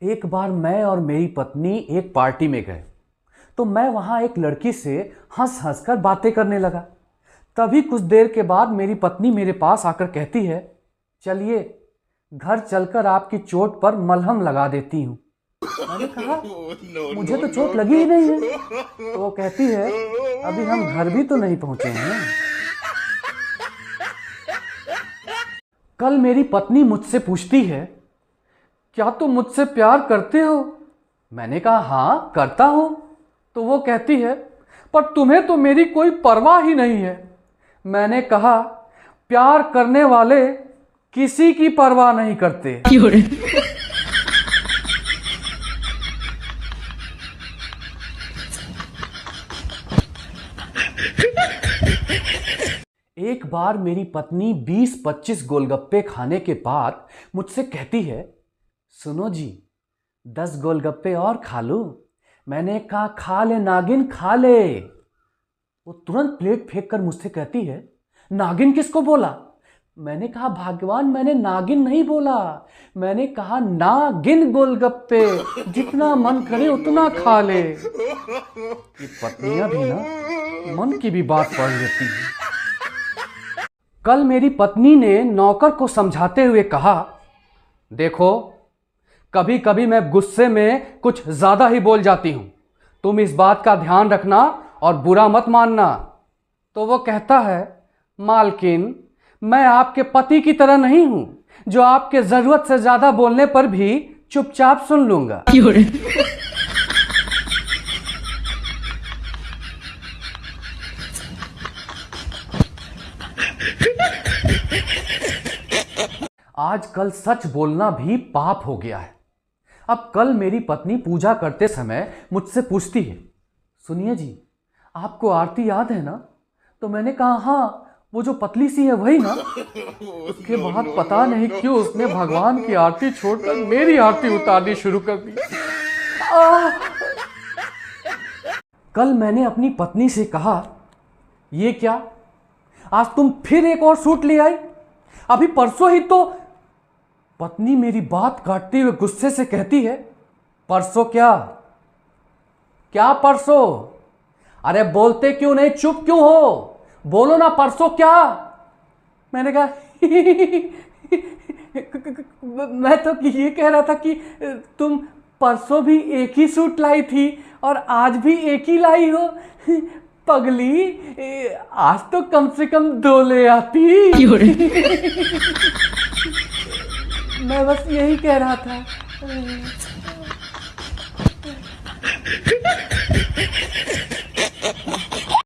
एक बार मैं और मेरी पत्नी एक पार्टी में गए तो मैं वहाँ एक लड़की से हंस हंस कर बातें करने लगा। तभी कुछ देर के बाद मेरी पत्नी मेरे पास आकर कहती है, चलिए घर चलकर आपकी चोट पर मलहम लगा देती हूँ। मैंने कहा, मुझे तो चोट लगी ही नहीं है। तो वो कहती है, अभी हम घर भी तो नहीं पहुँचे हैं। कल मेरी पत्नी मुझसे पूछती है, क्या तुम मुझसे प्यार करते हो? मैंने कहा, हाँ करता हूँ। तो वो कहती है, पर तुम्हें तो मेरी कोई परवाह ही नहीं है। मैंने कहा, प्यार करने वाले किसी की परवाह नहीं करते। एक बार मेरी पत्नी 20-25 गोलगप्पे खाने के बाद मुझसे कहती है, सुनो जी 10 गोलगप्पे और खा लो। मैंने कहा, खा ले नागिन खा ले। वो तुरंत प्लेट फेंक कर मुझसे कहती है, नागिन किसको बोला? मैंने कहा, भगवान मैंने नागिन नहीं बोला, मैंने कहा नागिन गोलगप्पे, जितना मन करे उतना खा ले। ये पत्नियां भी ना मन की भी बात पढ़ लेती हैं। कल मेरी पत्नी ने नौकर को समझाते हुए कहा, देखो कभी कभी मैं गुस्से में कुछ ज़्यादा ही बोल जाती हूँ, तुम इस बात का ध्यान रखना और बुरा मत मानना। तो वो कहता है, मालकिन मैं आपके पति की तरह नहीं हूँ जो आपके ज़रूरत से ज़्यादा बोलने पर भी चुपचाप सुन लूँगा। आजकल सच बोलना भी पाप हो गया है। अब कल मेरी पत्नी पूजा करते समय मुझसे पूछती है, सुनिए जी आपको आरती याद है ना? तो मैंने कहा, हाँ वो जो पतली सी है वही ना। उसके बाद पता नहीं क्यों उसने भगवान की आरती छोड़कर मेरी आरती उतारनी शुरू कर दी। कल मैंने अपनी पत्नी से कहा, ये क्या आज तुम फिर एक और सूट ले आई? अभी परसों ही तो। पत्नी मेरी बात काटते हुए गुस्से से कहती है, परसों क्या? क्या परसों? अरे बोलते क्यों नहीं, चुप क्यों हो? बोलो ना, परसों क्या? मैंने कहा, मैं तो ये कह रहा था कि तुम परसों भी एक ही सूट लाई थी और आज भी एक ही लाई हो। पगली, आज तो कम से कम 2 ले आती। मैं बस यही कह रहा था।